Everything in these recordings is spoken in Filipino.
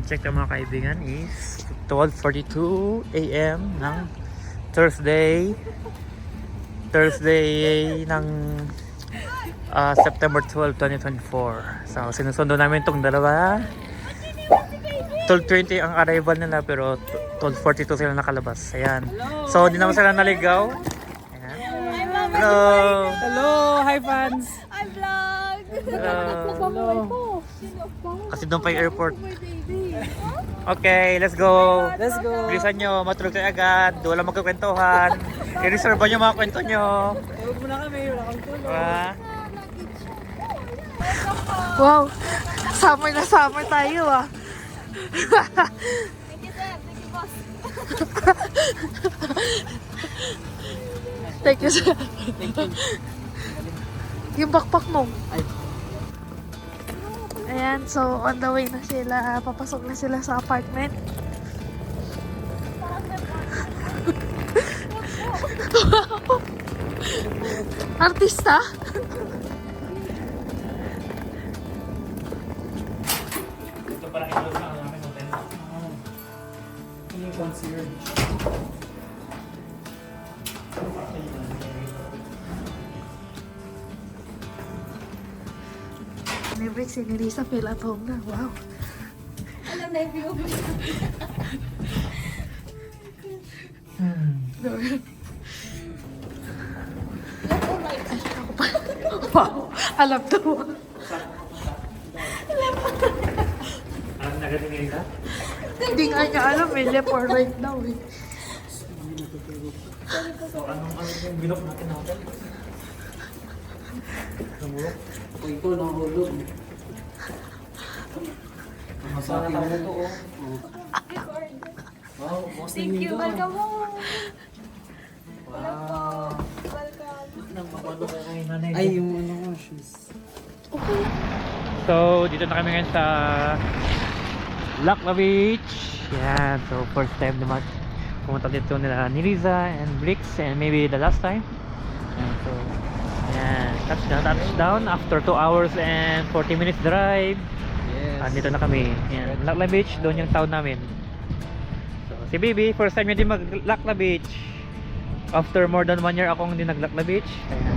check ng mga kaibigan is 12:42 AM ng Thursday ng September 12, 2024. So sinusundo namin itong dalawa. 12:20 ang arrival nila pero 12:42 sila nakalabas. Ayan. So hindi naman sila naligaw. Ayan. Hello! Hello! Hi fans! I vlog! Hello! Kasi doon pa yung airport. Okay, let's go! Let's go! Bilisan nyo, matulog kayo agad. Wala magkakwentuhan. I-reserve nyo mga kwento nyo. Huwag mo na kami, wala kang tulog. Diba? Wow! Summer na summer tayo ah! Thank you sir! Thank you boss! Thank you sir! Yung backpack mo. Ayan, so on the way na sila. Papasok na sila sa apartment. Artista? Ito parang ilo sa namin hotel. Ano yung concierge? Never si Nerissa feel at home na. Wow. Alam na yung view. Wow. Alam to. Alam na agad yung ka? Hindi nga niya alam eh. Left or right daw eh. So anong yung binok natin na hotel? Namulok? Kung ito, nahulog. Masakit na ito, oh. Wow, boss na Thank you. Welcome home. Wow! Welcome. Nang mapalo ka kay nanay. Ay, yung ano ko, shoes. Okay. So, dito na kami ngayon sa Lakla Beach. Yan. So, first time naman pumunta dito nila ni Riza and Brix and maybe the last time. Yan. So, yan. Touchdown after 2 hours and 40 minutes drive. Yes. Dito na kami. Yan. Lakla Beach, doon yung town namin. So, si Baby, first time niya din mag-Lakla Beach. After more than 1 year akong hindi nag-Lakla Beach. Ayan.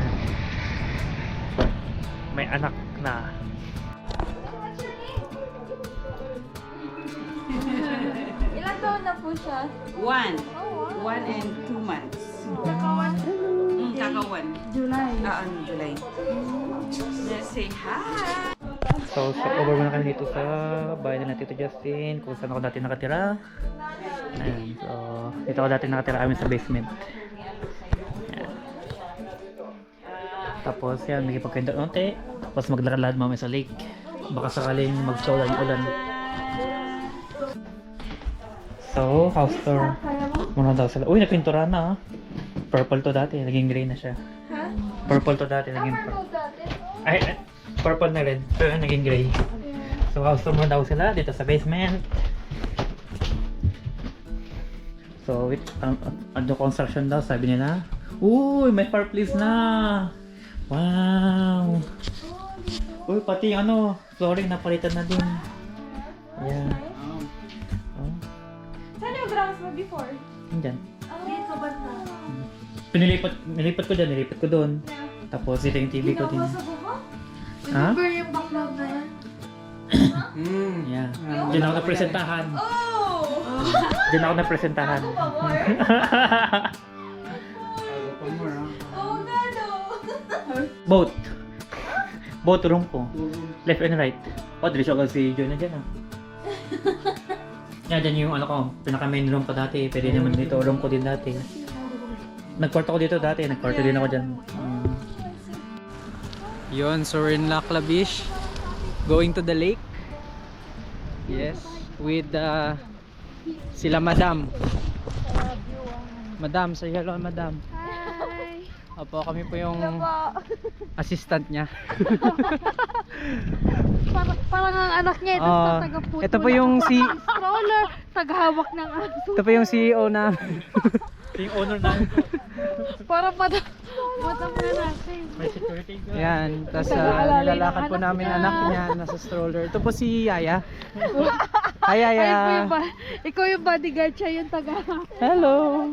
May anak na. Ilan taon na po siya? 1 Oh, 1 and 2 months. Kakawan. Kakawan. July. July. Let's say hi. So, over muna kami dito sa bahay nila Tito Justin, kung saan ako dati nakatira. Ayan, so, dito ako dati nakatira kami sa basement. Ayan. Tapos yan, nagipagkwento konti. Tapos maglalakad mamaya sa lake. Baka sakaling mag-show lang yung ulan. So, house tour. Muna daw sila. Uy, napintura na ah. Purple to dati, naging gray na siya. Ha? Purple to dati, naging dati? ay, purple na red, pero naging gray. So, house tour muna daw sila dito sa basement. So, with under construction daw, sabi nila. Uy, may fireplace na! Wow! Uy, pati ano, flooring napalitan na din. Ayan. Oh, Saan yung grounds mo before? andyan. Dito ba na? Nilipat ko dyan, nilipat ko doon. Tapos ito yung TV ko din. Ginawa sa baba? Ha? Remember yung backlog na yan? Yeah. Diyan ako napresentahan. Oh! Diyan ako napresentahan. Bago pa more, ha? Oh, gano! Both. Both room ko. Left and right. Oh, diretso agad si John na dyan ah. Yan, dyan yung ano ko, pinaka main room ko dati. Pwede naman dito, room ko din dati. Nagkwarto ko dito dati, nagkwarto din ako dyan. Yun, so we're in Lakla Beach. Going to the lake. Yes, with sila Madam. Madam, say hello Madam. Hi! Opo, kami po yung Hello po! assistant niya. Parang ang anak niya, ito Ah, sa taga-puto. ito po yung stroller, taghawak ng aso. Ito po yung CEO namin. Ito yung owner namin. Para madam na natin. May security guard. Yan, tapos Nag-aalala nilalakad yung po anak namin niya. anak niya nasa stroller. Ito po si Yaya. Hi, Aya. Ikaw yung bodyguard, siya yung taga. Hello.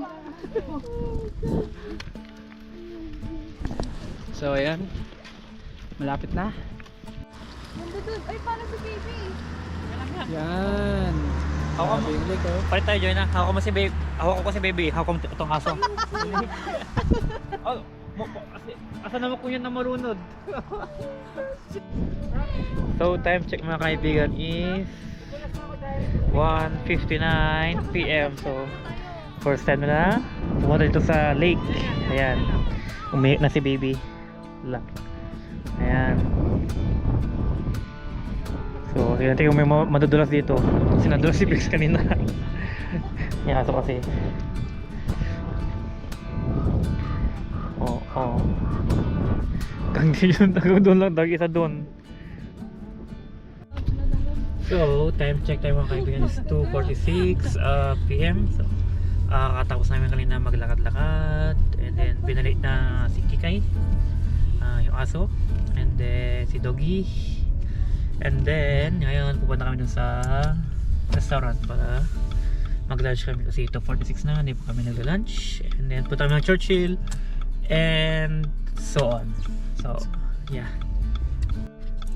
So, ayan. Malapit na. Ay, para si baby. Yan. Ako Grabe yung lake, oh. Palit tayo, Joy na. Hawak ko si baby. Hawak ko si baby. Hawak ko itong aso. Oh, asa naman ko yun na marunod. So, time check mga kaibigan is 1:59 PM. So, first time na pumunta dito sa lake. Ayan. Umiyak na si baby. Ayan. So, tingnan kung may madudulas dito. Sinadulas si Brix kanina. Yung aso kasi. Oo. Hanggang yun, doon lang, isa doon. So, time check tayo mga kaibigan is 2:46 PM. So, katapos namin kanina maglakad-lakad. And then, binalik na si Kikay, yung aso. And then, si Doggy. And then, ngayon pupunta kami dun sa restaurant para mag-lunch kami kasi 2:46 na, hindi pa kami nag-lunch. And then, punta kami ng Churchill and so on. So, yeah.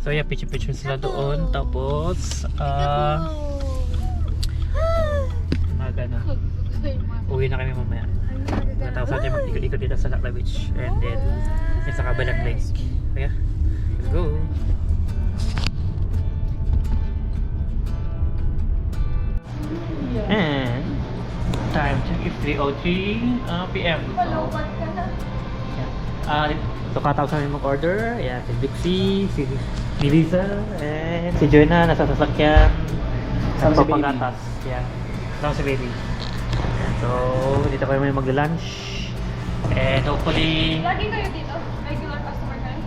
So, yeah, picture sila doon. Tapos, umaga na. Uwi na kami mamaya. Tapos natin mag-ikot-ikot dito sa Lakla Beach. And then, yun sa kabilang lake. So, yeah. Let's go! And time check is 3:03 PM. So katapos namin mag-order. Ayan, si Bixie, si Lisa, and si Joanna nasa sasakyan sa Kasama si papagatas. Ayan, kasama si baby. Ayan, so dito kami mag-lunch. And hopefully Lagi kayo dito? Regular customer kayo?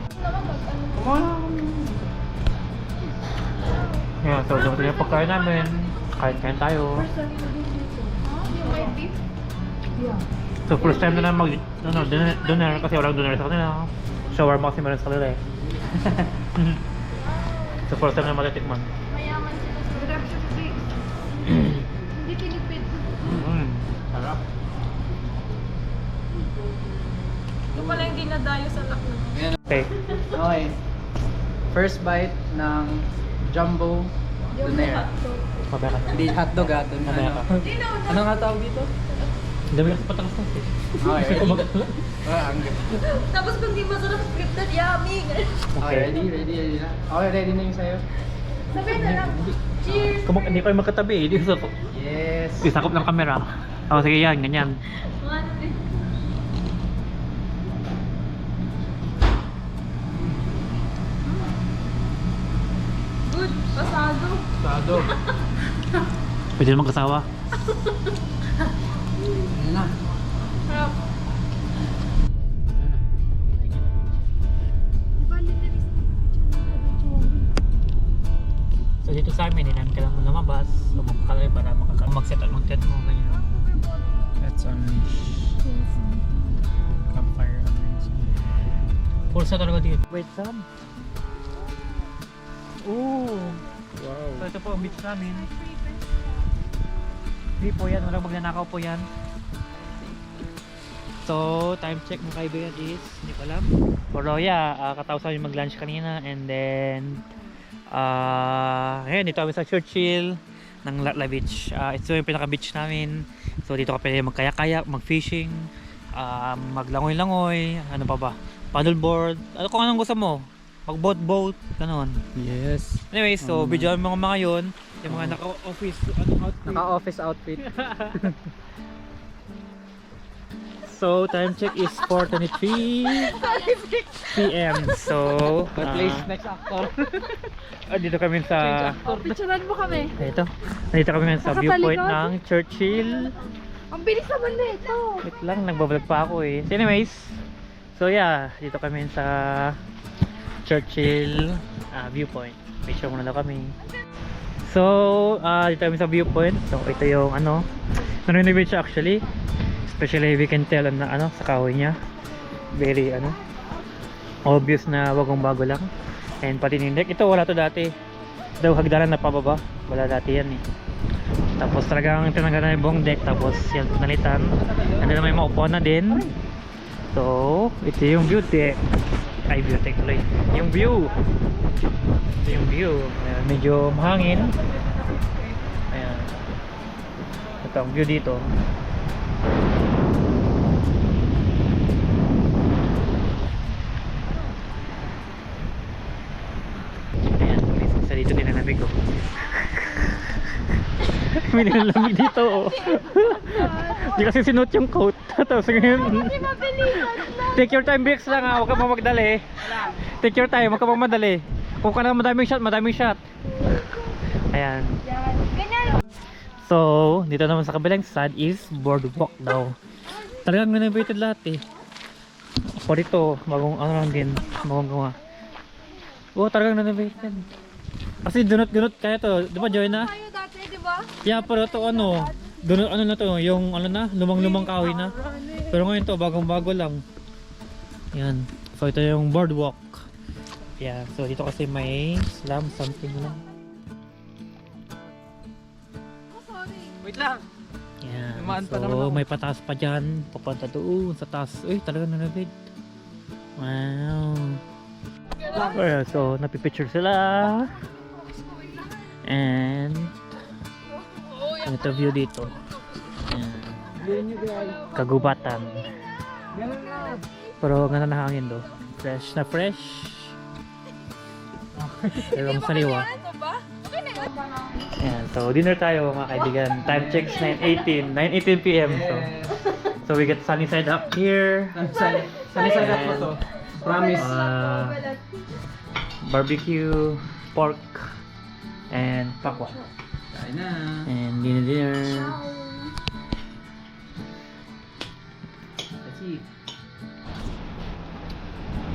yeah, so dumating yung pagkain namin. Kain tayo. Yung white beef? Yeah. So first time na lang mag dinner kasi walang dinner sa kanila. Shawarma kasi meron sa kanila eh. So first time na matitikman. Mayaman sila sa reduction rate. Hindi tinipid. Sarap. Yung pala yung dinadayo sa lakna. Okay. Okay. First bite ng Jumbo Donair. Mabaya ka. Hindi hotdog ah. Doon Mamaya ano. ka. Ano nga tawag dito? Dami kasi patakas na eh. Okay, ready? Ang Tapos kung di masarap scripted, yummy! Okay, ready na. Okay, ready na yung sayo? Sabihin na lang. Cheers! Hindi kayo magkatabi eh. Hindi sakop. Yes. Hindi sakop ng camera. Oh, sige yan, ganyan. One, two. Good! Pasado! Sado. Pwede naman kasawa. Ano na? Sarap! So dito sa amin, hindi namin kailangan lumabas. Lumakalay para mag-set up ng tent mo. Ganyan. That's on campfire. Full set talaga dito. Wait, Sam. Ooh. Wow. So ito po ang beach namin. Hindi po yan, walang magnanakaw po yan. So, time check mga kaibigan is, hindi ko alam. Pero yeah, katapos namin mag-lunch kanina and then ayun, dito kami sa Churchill ng Lakla Beach. Ito yung pinaka-beach namin. So dito ka pwede mag-kayak-kayak, mag-fishing, maglangoy-langoy, ano pa ba? Paddleboard, ano kung anong gusto mo. Mag-boat, ganon. Yes. Anyway, so video ang mga yun, yung mga naka-office outfit. Naka-office outfit. So, time check is 4:23 PM. So, But please, next actor. dito kami sa Picturean mo kami. ito. Dito kami sa viewpoint ng Churchill. Ang bilis naman na ito. Wait lang, nagbablog pa ako eh. So anyways, so yeah, dito kami sa Churchill viewpoint. Picture muna daw kami. So, dito kami sa viewpoint. So, ito yung ano, na-renovate siya actually. Especially we can tell na ano sa kahoy niya. Very ano, obvious na bagong bago lang. And pati yung deck, ito wala to dati. Daw hagdanan na pababa. Wala dati yan eh. Tapos talagang tinanggalan na yung buong deck, tapos yan pinalitan. And then may maupuan na din. So, ito yung view deck. Ay, view deck tuloy. Yung view. Ito yung view. Ayan, medyo mahangin. Ayan. Ito ang view dito. Ayan, isa dito din ang lamig ko. May nilalamig dito oh. Di kasi sinuot yung coat. Tapos ngayon take your time, Bix lang ha. Huwag ka magdali. Take your time, huwag ka madali. Kung ka na madaming shot. Ayan. So, dito naman sa kabilang side is boardwalk daw. Talagang renovated lahat eh. Ako dito, bagong ano lang din, bagong gawa. Oh, talagang renovated. Kasi dunot-dunot kaya to, di ba Joyna? Tayo dati, di ba? Yeah, pero to ano, dunot ano na to, yung ano na, lumang-lumang kahoy na. Pero ngayon to, bagong-bago lang. Yan. So ito yung boardwalk. Yeah, so dito kasi may slam something lang. Wait lang. Yan. Dumaan pa naman So ako. may pataas pa dyan, papunta doon sa taas. Uy, talaga na-renovate. Wow. Well, so napipicture sila. And ito view dito. Ayan. Kagubatan. Pero ganda na hangin do. Fresh na fresh. Pero ang sariwa. Ayan, so dinner tayo mga kaibigan. Time checks 9:18 PM. So we get sunny side up here. Sunny side up mo to. Promise. Barbecue, pork, and pakwan. Kain na. And dinner. Let's eat.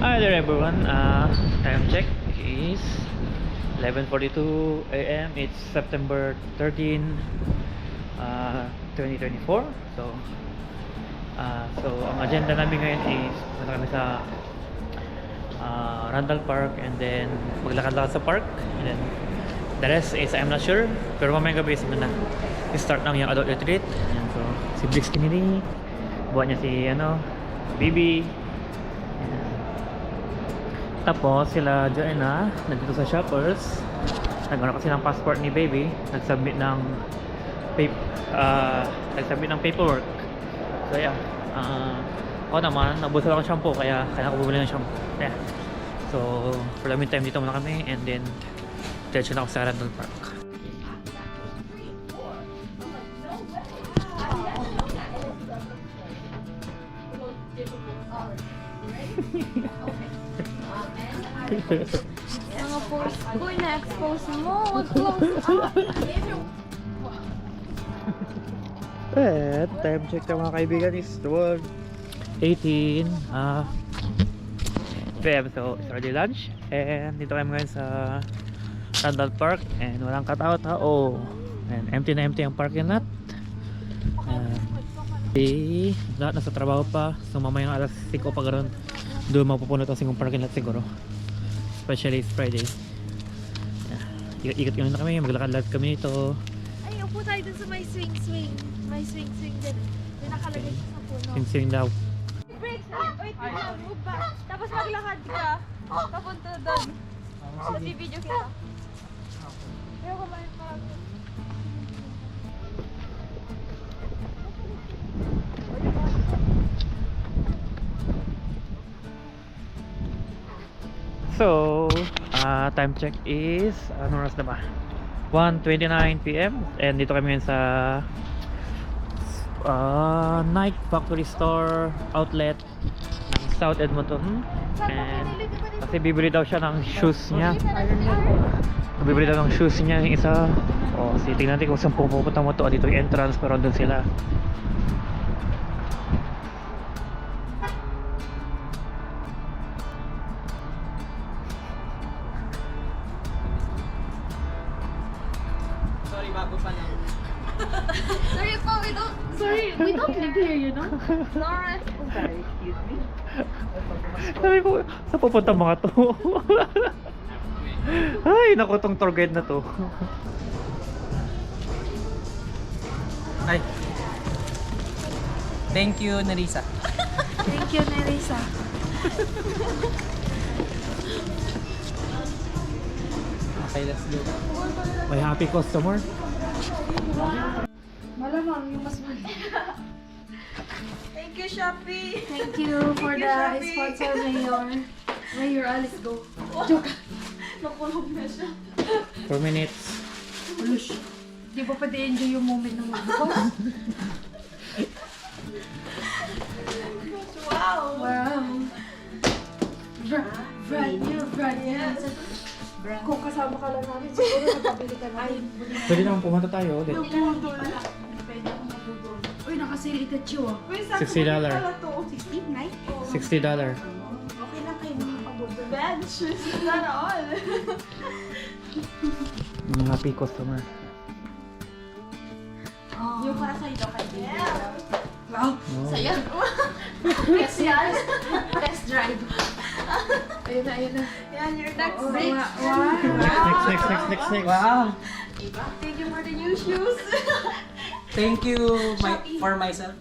Hi there everyone. Time check is 11:42 AM. It's September 13, 2024. So ang agenda namin ngayon is punta kami sa Randall Park and then maglakad-lakad sa park and then the rest is I'm not sure, pero mamayang gabi is na start ng yung adult retreat. Ayan, so si Blix Kennedy, buwan niya si Bibi. Ayan. Tapos sila Joanna nandito sa Shoppers, nagano kasi ng passport ni Baby, nagsubmit ng paperwork. So yeah, ako naman nabusan ako ng shampoo, kaya kailangan ko bumili ng shampoo. Yeah. So for the meantime dito muna kami and then diretso na ako sa Randall Park. Mga pores ko, na-expose mo. Close up. And time check na mga kaibigan is 12:18 PM. So it's already lunch and dito kami ngayon sa Randall Park and walang katao-tao and empty na empty ang parking lot. Lahat nasa trabaho pa, so mamayang alas 5 pa ganoon doon mapupuno ang parking lot siguro, especially it's Friday. Ikot kami na kami, maglakad-lakad kami dito. Ay, upo tayo dun sa may swing. May swing din. May nakalagay sa puno. Sing daw. Break! Wait lang, move back. Tapos maglakad ka. Papunta doon. Tapos i-video kita. Pero kumain pa ako. So, time check is ano oras na ba? 1:29 PM and dito kami ngayon sa Nike Factory Store outlet ng South Edmonton. And kasi bibili daw siya ng shoes niya. Bibili daw ng shoes niya yung isa. O, tingnan natin kung saan pupunta mo to. Dito yung entrance, pero doon sila. Sorry, bago pa lang. We don't live here, you know? Sorry. Sabi ko, saan pupunta mga to? Ay, naku, tong tour guide na to. Ay. Thank you, Nerissa. Thank you, Nerissa. Okay, let's go. May happy customer. Malamang yung mas mali. Thank you, Shopee. Thank you for you, the Shopee. sponsor, Mayor. Mayor Alice, go. Joke. Nakulog na siya. 4 minutes.Ulush. Di ba pwede enjoy yung moment ng magbukas? Wow. Wow. Brand new. Kung kasama ka lang namin, siguro napabili ka na. Pwede naman pumunta tayo ulit. Uy, nakasale Itachi ah. $60. $60. Okay lang kayo makapabudol. Bench. Sana all. Happy customer. Yung para sa ito kay Baby. Wow. Oh. Saya. Next yan. Test drive. Ayun na. Yan, your next Oh, day. wow. Next. Wow. Thank you for the new shoes. Thank you for myself.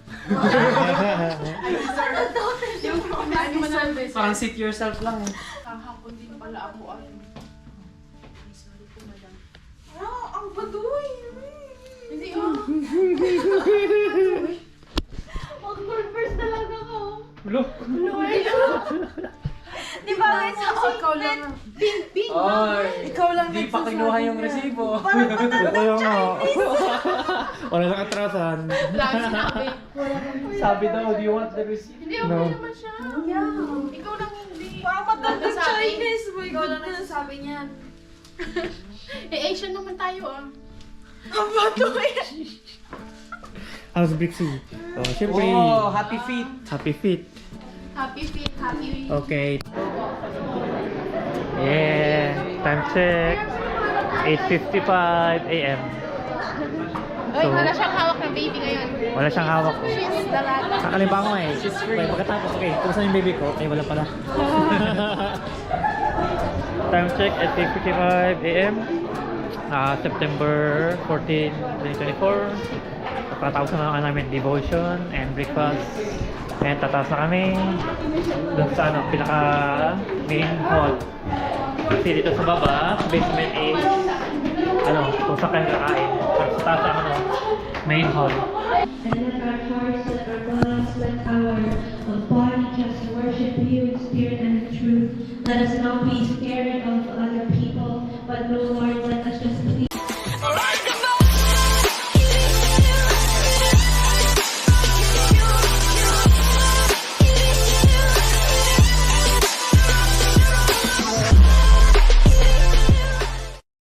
Parang sit yourself lang. Wow, ang baduy. Hindi oh. Mag-converse talaga ako. Hello? Di ba may sa Ikaw lang. Pink. Oy. Ikaw lang Di pa kinuha yung resibo. Ito yung wala nang atrasan. Lagi sinabi. Sabi daw, do you want the receipt? Hindi, No. okay naman siya. Yeah. Ikaw lang hindi. Parang matandang Nagsasabi. Chinese. My Ikaw lang goodness. nagsasabi niyan. Asian naman tayo ah. Ang baduy. How's Brixie? So, syempre, Oh, happy feet. happy feet. Happy feet, happy. Okay. Yeah. Time check. 8:55 a.m. Uy, wala siyang hawak na baby ngayon. Wala siyang hawak. She's dalaga. Kakaliba ko nga eh. Okay, pagkatapos, okay, kumusta yung baby ko? Okay, wala pala. Time check at 8:55 a.m. September 14, 2024. Pagkatapos na namin devotion and breakfast. And tataas na kami doon sa pinaka main hall. Kasi dito sa baba, basement is kung saan kayo kakain. Pero sa taas ang main hall. And let our hearts, let our minds, let our body just worship you in spirit and in truth. Let us not be scared.